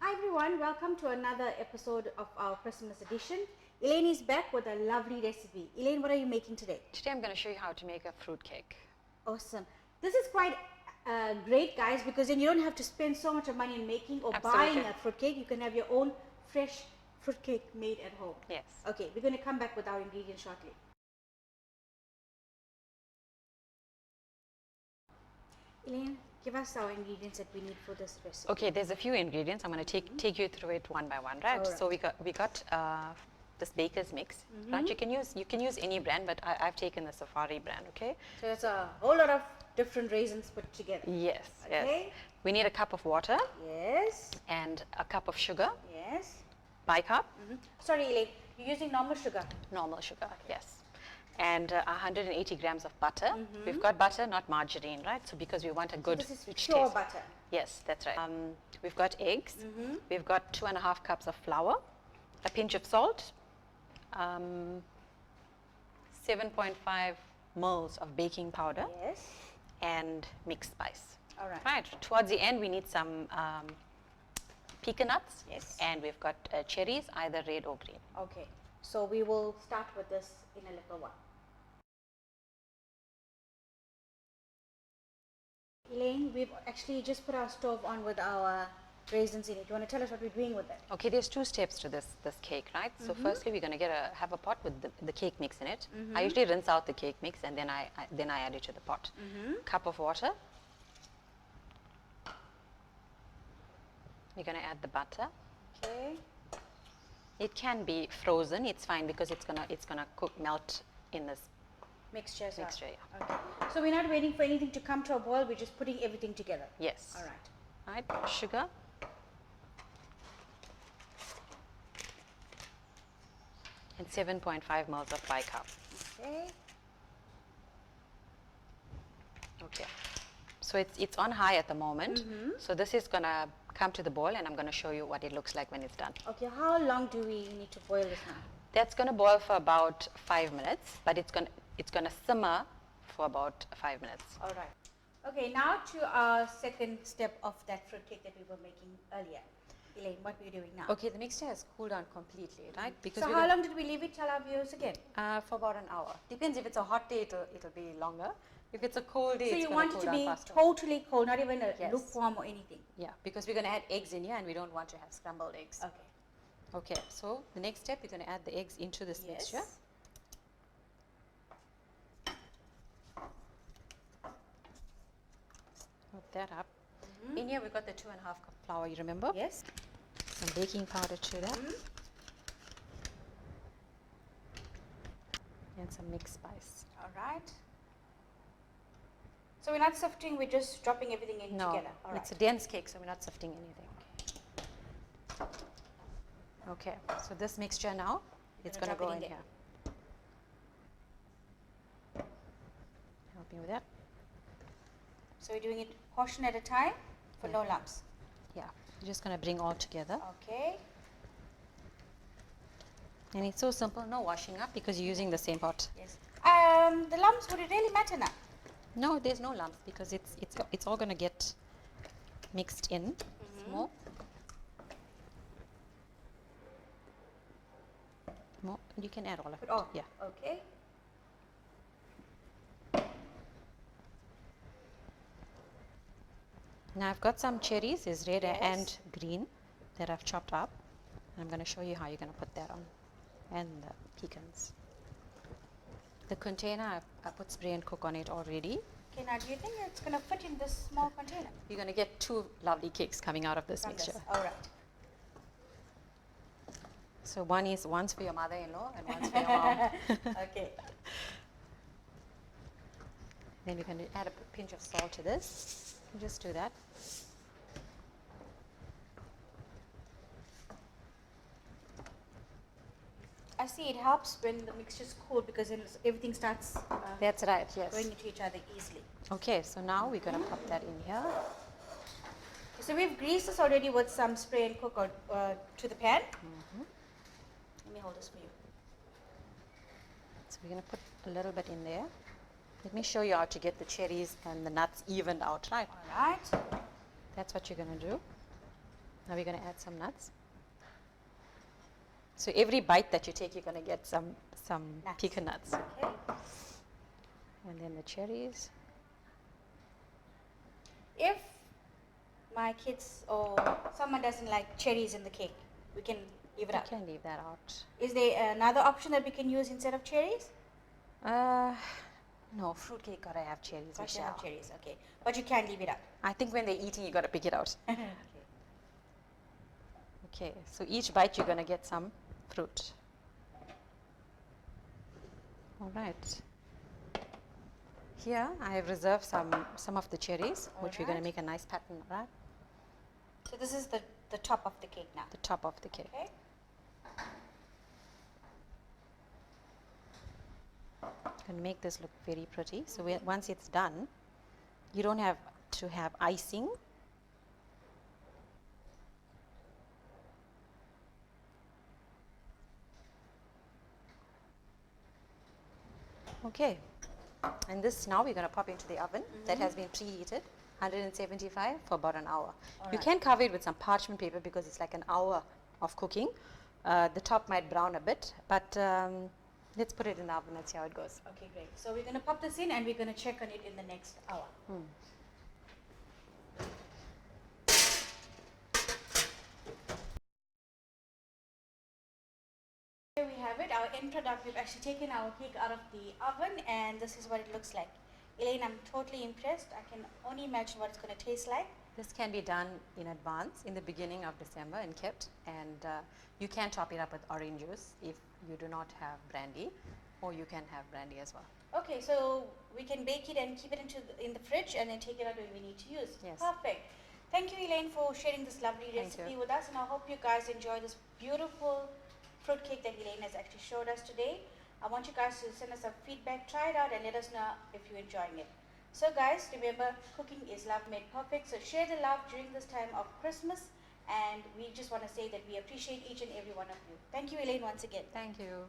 Hi everyone, welcome to another episode of our Christmas edition. Elaine is back with a lovely recipe. Elaine, what are you making today? Today I'm going to show you how to make a fruit cake. Awesome. This is quite great, guys, because then you don't have to spend so much of money in making or buying a fruit cake. You can have your own fresh fruit cake made at home. Yes. Okay, we're going to come back with our ingredients shortly. Elaine, give us our ingredients that we need for this recipe. Okay, there's a few ingredients. I'm going to take you through it one by one, right? All right. So we got this baker's mix, right? You can use any brand, but I've taken the Safari brand. Okay. So it's a whole lot of different raisins put together. Yes. Okay. Yes. We need a cup of water. Yes. And a cup of sugar. Yes. Bicarb. Sorry, Elaine, you're using normal sugar. Normal sugar. Yes. And 180 grams of butter. We've got butter, not margarine, right? So because we want a good this is rich pure taste. butter. Yes, that's right. We've got eggs. We've got 2.5 cups of flour, a pinch of salt, 7.5 mils of baking powder, Yes. and mixed spice. All right. Right. Towards the end, we need some pecan nuts. Yes. And we've got cherries, either red or green. Okay. So we will start with this in a little while. Elaine, we've actually just put our stove on with our raisins in it. Do you want to tell us what we're doing with it? Okay, there's two steps to this cake, right? So firstly, we're going to have a pot with the cake mix in it. I usually rinse out the cake mix and then I add it to the pot. Cup of water. We're going to add the butter. Okay. It can be frozen. It's fine because it's gonna melt in this Mixture. Yeah. Okay. So we're not waiting for anything to come to a boil. We're just putting everything together. Yes. All right. Right. Sugar. And 7.5 mils of bicarb. Okay. Okay. So it's on high at the moment. So this is gonna come to the boil, and I'm gonna show you what it looks like when it's done. Okay. How long do we need to boil this now? That's gonna boil for about 5 minutes, but it's gonna simmer for about 5 minutes. All right. Okay. Now to our second step of that fruit cake that we were making earlier. Elaine, what we're doing now? Okay, the mixture has cooled down completely, right? Because So how long did we leave it? Tell our viewers again. for about an hour. Depends, if it's a hot day, it'll be longer. If it's a cold day, So it's you gonna want cool it to down be faster. totally cold, not even a Yes. lukewarm or anything. Yeah, because we're going to add eggs in here, and we don't want to have scrambled eggs. Okay. Okay, so the next step, we're going to add the eggs into this mixture. Put that up. In here, we've got the 2.5 cup flour, you remember? Yes. Some baking powder to that. And some mixed spice. All right. So we're not sifting, we're just dropping everything in No, together. All it's right. a dense cake, so we're not sifting anything. Okay, so this mixture now, it's going to drop go it in in here. Help me with that. So we're doing it portion at a time for no lumps. Yeah, you're just going to bring all together. Okay. And it's so simple, no washing up, because you're using the same pot. Yes. The lumps, would it really matter now? No, there's no lumps, because it's all going to get mixed in. More. More. You can add all of it. Oh, Yeah. okay. Now I've got some cherries, there's red Yes. and green, that I've chopped up. And I'm going to show you how you're going to put that on. And the pecans. The container, I put spray and cook on it already. Okay, now do you think it's going to fit in this small container? You're going to get 2 lovely cakes coming out of this From mixture. this. All right. So one's for your mother-in-law and one's for your mom. Okay. Then we're going to add a pinch of salt to this. Just do that. I see it helps when the mixture's cool because then everything starts That's right, yes. going into each other easily. Okay, so now we're going to pop that in here. So we've greased this already with some spray and cook to the pan. Let me hold this for you. So we're going to put a little bit in there. Let me show you how to get the cherries and the nuts evened out, right? All right. That's what you're going to do. Now we're going to add some nuts. So every bite that you take, you're going to get some Nuts. pecan nuts. Okay. And then the cherries. If my kids or someone doesn't like cherries in the cake, we can leave it You out. can leave that out. Is there another option that we can use instead of cherries? No, fruitcake got to have cherries, Got to Michelle. have cherries, okay. But you can leave it out. I think when they're eating, you got to pick it out. Okay. Okay, so each bite you're going to get some fruit. All right. Here I have reserved some of the cherries, which we're going to Alright. make a nice pattern, right? So this is the top of the cake now. The top of the cake. Okay. Can make this look very pretty. So once it's done, you don't have to have icing. Okay, and this now we're going to pop into the oven that has been preheated, 175 for about an hour. You Alright. can cover it with some parchment paper because it's like an hour of cooking. The top might brown a bit, but let's put it in the oven. Let's see how it goes. Okay, great. So we're going to pop this in and we're going to check on it in the next hour. Here we have it, our end product. We've actually taken our cake out of the oven and this is what it looks like. Elaine, I'm totally impressed. I can only imagine what it's going to taste like. This can be done in advance in the beginning of December and kept, and you can top it up with orange juice if you do not have brandy, or you can have brandy as well. Okay, so we can bake it and keep it in the fridge and then take it out when we need to use. Yes. Perfect. Thank you, Elaine, for sharing this lovely Thank recipe you. with us, and I hope you guys enjoy this beautiful fruit cake that Elaine has actually showed us today. I want you guys to send us some feedback, try it out, and let us know if you're enjoying it. So guys, remember, cooking is love made perfect. So share the love during this time of Christmas, and we just want to say that we appreciate each and every one of you. Thank you, Elaine, once again. Thank you.